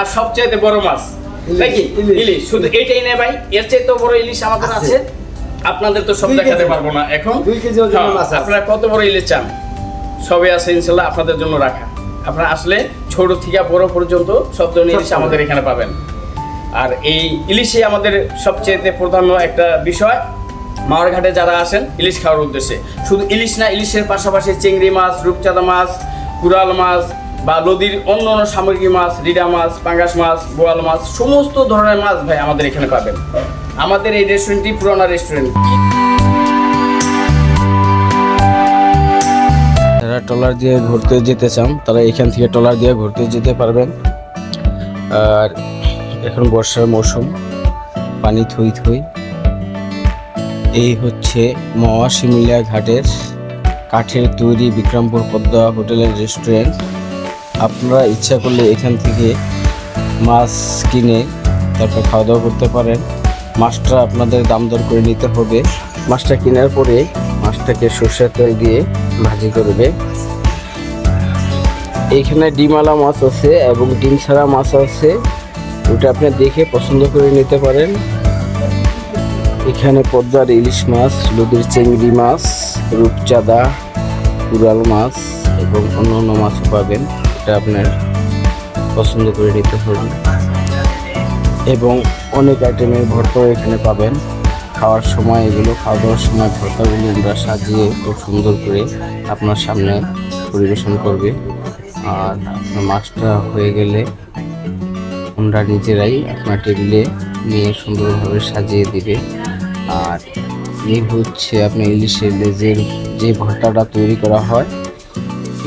আর সবচেয়ে বড় মাছ নাকি ইলিশ, শুধু এটাই নেই ভাই, এর চেয়ে তো বড় ইলিশ আমাদের আছে। আপনাদের তো সব দেখাতে পারবো না এখন। 2 কেজি ওজনের মাছ আছে। আপনারা কত বড় ইলিশ চান সবই আছে ইনশাল্লাহ আপনাদের জন্য রাখা। আপনারা আসলে ছোট থেকে বড় পর্যন্ত সব ধরনের ইলিশ আমাদের এখানে পাবেন। আর এই ইলিশে আমাদের সবচেয়ে প্রধান একটা বিষয়, মাওয়ার ঘাটে যারা আসেন ইলিশ খাওয়ার উদ্দেশ্যে, শুধু ইলিশ না, ইলিশের পাশাপাশি চিংড়ি মাছ, রূপচাঁদা মাছ, কুরাল মাছ বা নদীর অন্য অন্য সামুদ্রিক মাছ, রিডা মাছ, পাঙ্গাস মাছ, বোয়াল মাছ, সমস্ত ধরনের মাছ ভাই আমাদের এখানে পাবেন। আমাদের এই রেস্টুরেন্টটি পুরানা রেস্টুরেন্ট। যারা ট্রলার দিয়ে ঘুরতে যেতে চান তারা এখান থেকে ট্রলার দিয়ে ঘুরতে যেতে পারবেন। আর এখন বর্ষার মৌসুম, পানি থই থই। এই হচ্ছে মাওয়া শিমুলিয়া ঘাটের কাঠের তৈরি বিক্রমপুর পদ্মা হোটেলের রেস্টুরেন্ট। আপনারা ইচ্ছা করলে এখান থেকে মাছ কিনে তারপর খাওয়া দাওয়া করতে পারেন। মাছটা আপনাদের দাম দর করে নিতে হবে। মাছটা কেনার পরে মাছটাকে সরষের তেল দিয়ে ভাজি করবে। এইখানে ডিমওয়ালা মাছ আছে এবং ডিম ছাড়া মাছ আছে, ওটা আপনি দেখে পছন্দ করে নিতে পারেন। এখানে পদ্মার ইলিশ মাছ, নদীর চিংড়ি মাছ, রূপচাঁদা, কুরাল মাছ এবং অন্য অন্য মাছও পাবেন, এটা আপনার পছন্দ করে নিতে হবে। এবং অনেক আইটেমের ভর্তা এখানে পাবেন। খাওয়ার সময় এগুলো, খাওয়া দাওয়ার সময় ভর্তাগুলো আমরা সাজিয়ে খুব সুন্দর করে আপনার সামনে পরিবেশন করবে। আর আপনার মাছটা হয়ে গেলে আমরা নিজেরাই আপনার টেবিলে নিয়ে সুন্দরভাবে সাজিয়ে দিবে। আর এই হচ্ছে আপনার ইলিশের লেজের যে ভর্তাটা তৈরি করা হয়,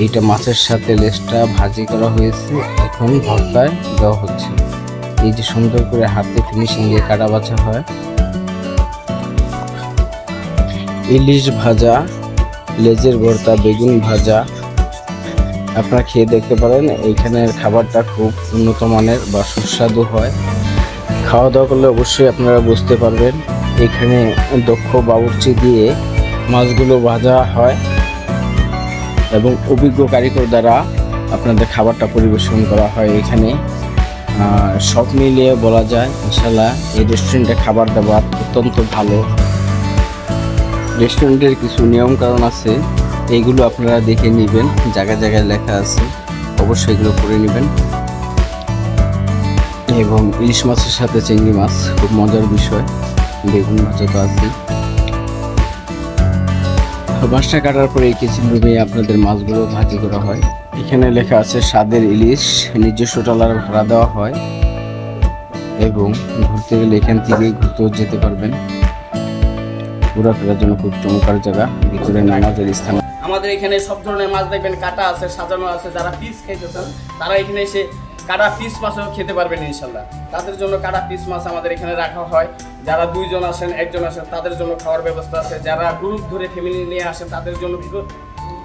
এইটা মাছের সাথে লেজটা ভাজি করা হয়েছে, এখন ভর্তায় দেওয়া হচ্ছে। এই যে সুন্দর করে হাতে ফিনিশিং দিয়ে কাটা বাছা হয়। ইলিশ ভাজা, লেজের ভর্তা, বেগুন ভাজা আপনারা খেয়ে দেখতে পারেন। এইখানের খাবারটা খুব উন্নত মানের বা সুস্বাদু হয়। খাওয়া দাওয়া করলে অবশ্যই আপনারা বুঝতে পারবেন। এখানে দক্ষ বাবুর্চি দিয়ে মাছগুলো ভাজা হয় এবং অভিজ্ঞ কারিগর দ্বারা আপনাদের খাবারটা পরিবেশন করা হয় এখানে। সব মিলিয়ে বলা যায় ইনশাল্লাহ এই রেস্টুরেন্টে খাবার দাবার অত্যন্ত ভালো। রেস্টুরেন্টের কিছু নিয়ম কারণ আছে, এইগুলো আপনারা দেখে নেবেন, জায়গায় জায়গায় লেখা আছে, অবশ্যই এগুলো করে নেবেন। এবং ইলিশ মাছের সাথে চিংড়ি মাছ খুব মজার বিষয়, বেগুন ভাজা তো আছে। মাছটা কাটার পরে এই কিচেন রুমে আপনাদের মাছগুলো ভাজি করা হয়। এখানে লেখা আছে স্বাদের ইলিশ, নিজস্ব ট্রলার ভাড়া দেওয়া হয় এবং ঘুরতে গেলে এখান থেকে ঘুরতেও যেতে পারবেন। ঘোরাফেরার জন্য খুব চমৎকার জায়গা, ভিতরে নামাজের স্থান। আমাদের এখানে সব ধরনের মাছ দেখবেন কাটা আছে, সাজানো আছে। যারা পিস খেতেছেন তারা এখানে এসে কাটা পিস মাছও খেতে পারবেন ইনশাল্লাহ। তাদের জন্য কাটা পিস মাছ আমাদের এখানে রাখা হয়। যারা 2 জন আসেন, 1 জন আসেন, তাদের জন্য খাওয়ার ব্যবস্থা আছে। যারা গ্রুপ ধরে ফ্যামিলি নিয়ে আসেন তাদের জন্য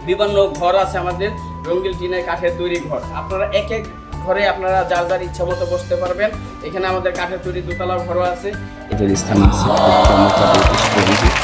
বিভিন্ন ঘর আছে আমাদের, রঙিন টিনের কাঠের তৈরি ঘর। আপনারা এক এক ঘরে আপনারা যার যার ইচ্ছা মতো বসতে পারবেন। এখানে আমাদের কাঠের তৈরি 2 তলা ঘরও আছে। এটার স্থান আছে, খুব চমৎকার।